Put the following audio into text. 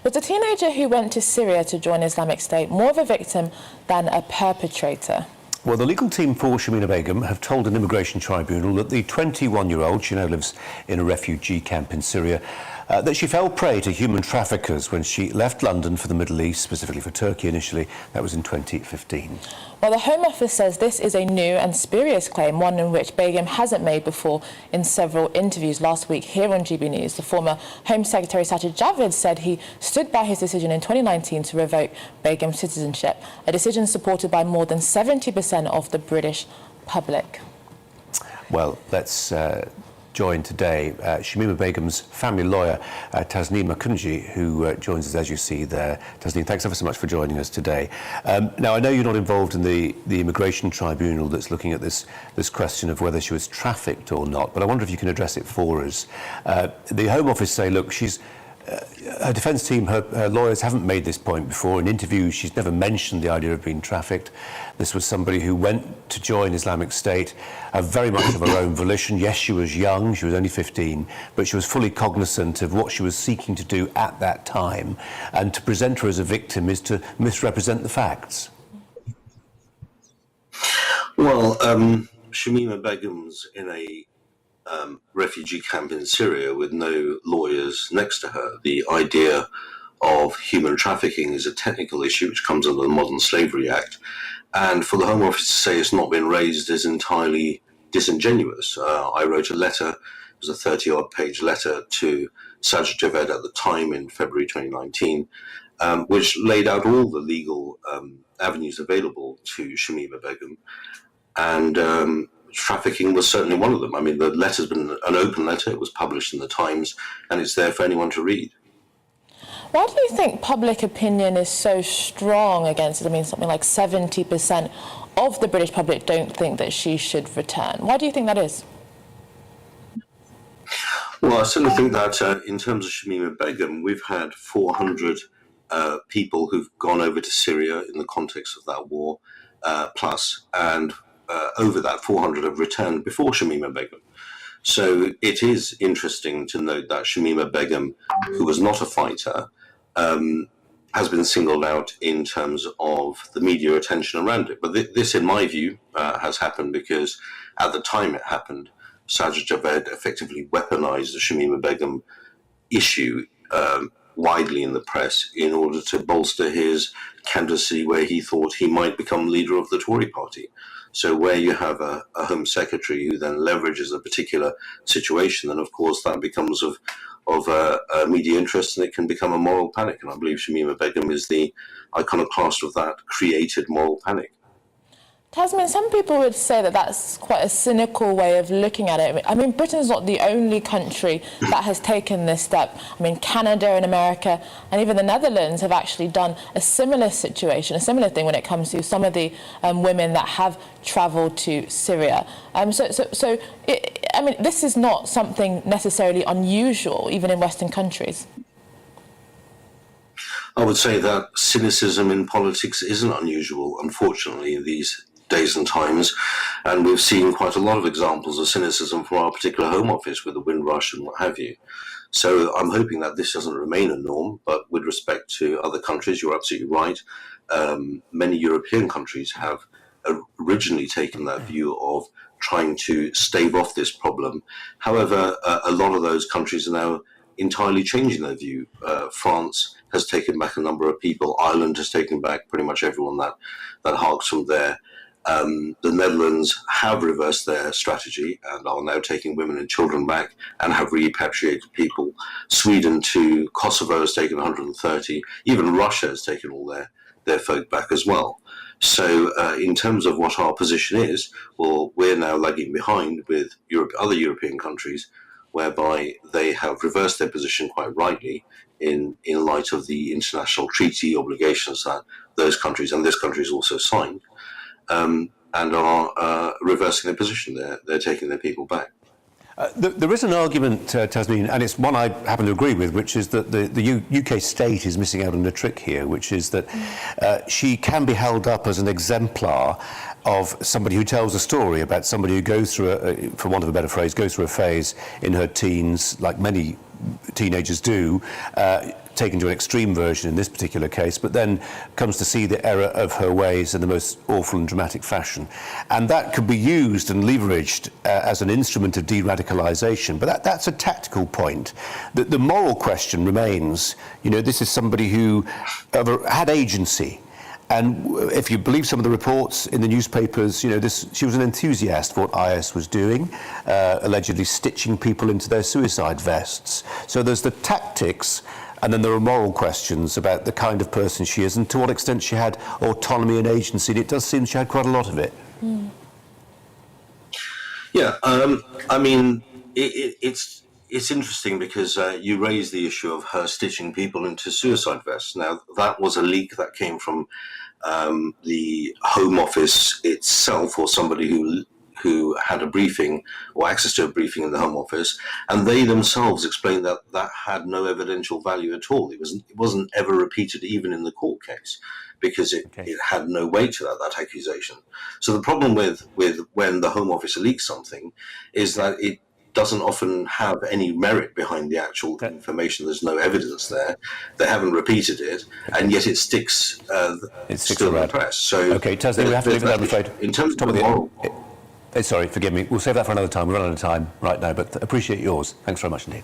Was the teenager who went to Syria to join Islamic State more of a victim than a perpetrator? Well, the legal team for Shamima Begum have told an immigration tribunal that the 21-year-old, she now lives in a refugee camp in Syria, that she fell prey to human traffickers when she left London for the Middle East, specifically for Turkey initially. That was in 2015. Well, the Home Office says this is a new and spurious claim, one in which Begum hasn't made before in several interviews last week here on GBNews. The former Home Secretary Sajid Javid said he stood by his decision in 2019 to revoke Begum's citizenship, a decision supported by more than 70% of the British public. Well, let's join today Shamima Begum's family lawyer, Tasneem Akunji, who joins us, as you see there. Tasneem, thanks ever so much for joining us today. Now, I know you're not involved in the immigration tribunal that's looking at this question of whether she was trafficked or not, but I wonder if you can address it for us. The Home Office say, look, her defence team, her lawyers haven't made this point before. In interviews, she's never mentioned the idea of being trafficked. This was somebody who went to join Islamic State very much of her own volition. Yes, she was young, she was only 15, but she was fully cognizant of what she was seeking to do at that time. And to present her as a victim is to misrepresent the facts. Well, Shamima Begum's in a refugee camp in Syria with no lawyers next to her. The idea of human trafficking is a technical issue which comes under the Modern Slavery Act, and for the Home Office to say it's not been raised is entirely disingenuous. I wrote a letter, it was a 30-odd page letter to Sajid Javid at the time in February 2019, which laid out all the legal avenues available to Shamima Begum, and trafficking was certainly one of them. I mean, the letter's been an open letter, it was published in the Times, and it's there for anyone to read. Why do you think public opinion is so strong against it? I mean, something like 70% of the British public don't think that she should return. Why do you think that is? Well, I certainly think that in terms of Shamima Begum, we've had 400 people who've gone over to Syria in the context of that war, plus, and over that 400 have returned before Shamima Begum. So it is interesting to note that Shamima Begum, who was not a fighter, has been singled out in terms of the media attention around it. But this, in my view, has happened because at the time it happened, Sajid Javid effectively weaponized the Shamima Begum issue widely in the press in order to bolster his candidacy where he thought he might become leader of the Tory party. So where you have a Home Secretary who then leverages a particular situation, then of course that becomes of media interest, and it can become a moral panic. And I believe Shamima Begum is the iconoclast of that created moral panic. Tasneem, some people would say that that's quite a cynical way of looking at it. I mean, Britain's not the only country that has taken this step. I mean, Canada and America and even the Netherlands have actually done a similar situation, a similar thing when it comes to some of the women that have travelled to Syria. I mean, this is not something necessarily unusual, even in Western countries. I would say that cynicism in politics isn't unusual, unfortunately, in these days and times, and we've seen quite a lot of examples of cynicism from our particular Home Office with the Windrush and what have you. So I'm hoping that this doesn't remain a norm, but with respect to other countries, you're absolutely right. Many European countries have originally taken that view of trying to stave off this problem. However, a lot of those countries are now entirely changing their view. France has taken back a number of people. Ireland has taken back pretty much everyone that harks from there. The Netherlands have reversed their strategy and are now taking women and children back and have repatriated people. Sweden to Kosovo has taken 130. Even Russia has taken all their folk back as well. So in terms of what our position is, well, we're now lagging behind with other European countries, whereby they have reversed their position quite rightly in light of the international treaty obligations that those countries and this country has also signed, and are reversing their position. They're taking their people back. There is an argument, Tasneem, and it's one I happen to agree with, which is that the UK state is missing out on a trick here, which is that she can be held up as an exemplar of somebody who tells a story about somebody who goes through, for want of a better phrase, goes through a phase in her teens, like many teenagers do, taken to an extreme version in this particular case, but then comes to see the error of her ways in the most awful and dramatic fashion. And that could be used and leveraged as an instrument of de-radicalisation. But that's a tactical point. The moral question remains, you know, this is somebody who had agency. And if you believe some of the reports in the newspapers, you know, she was an enthusiast for what IS was doing, allegedly stitching people into their suicide vests. So there's the tactics, and then there are moral questions about the kind of person she is and to what extent she had autonomy and agency. And it does seem she had quite a lot of it. Mm. Yeah, I mean, it's interesting because you raise the issue of her stitching people into suicide vests. Now, that was a leak that came from the Home Office itself, or somebody who had a briefing or access to a briefing in the Home Office, and they themselves explained that that had no evidential value at all. It wasn't ever repeated even in the court case, because it had no weight to that accusation. So the problem with when the Home Office leaks something is that it doesn't often have any merit behind the actual information. There's no evidence there. They haven't repeated it, and yet it sticks still in the press. So okay, Tasneem, we have to leave it there, I'm afraid. In terms of the moral... Sorry, forgive me. We'll save that for another time. We're running out of time right now, but appreciate yours. Thanks very much indeed.